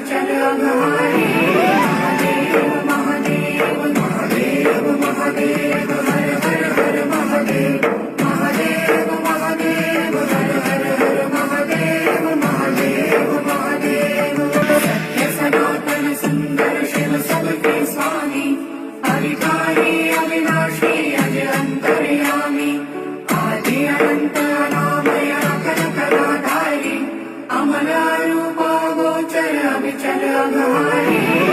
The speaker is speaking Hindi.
अविचल अघहारी। महादेव महादेव महादेव महादेव हर हर हर महादेव। महादेव महादेव हर हर हर महादेव। महादेव महादेव सत्य सनातन सुंदर शिव सबके स्वामी। अविकारी अविनाशी अज अंतर्यामी। आदि अनंत अनामय अखिल कलाधारी। अमर रूप गोचर अविचल अघहारी।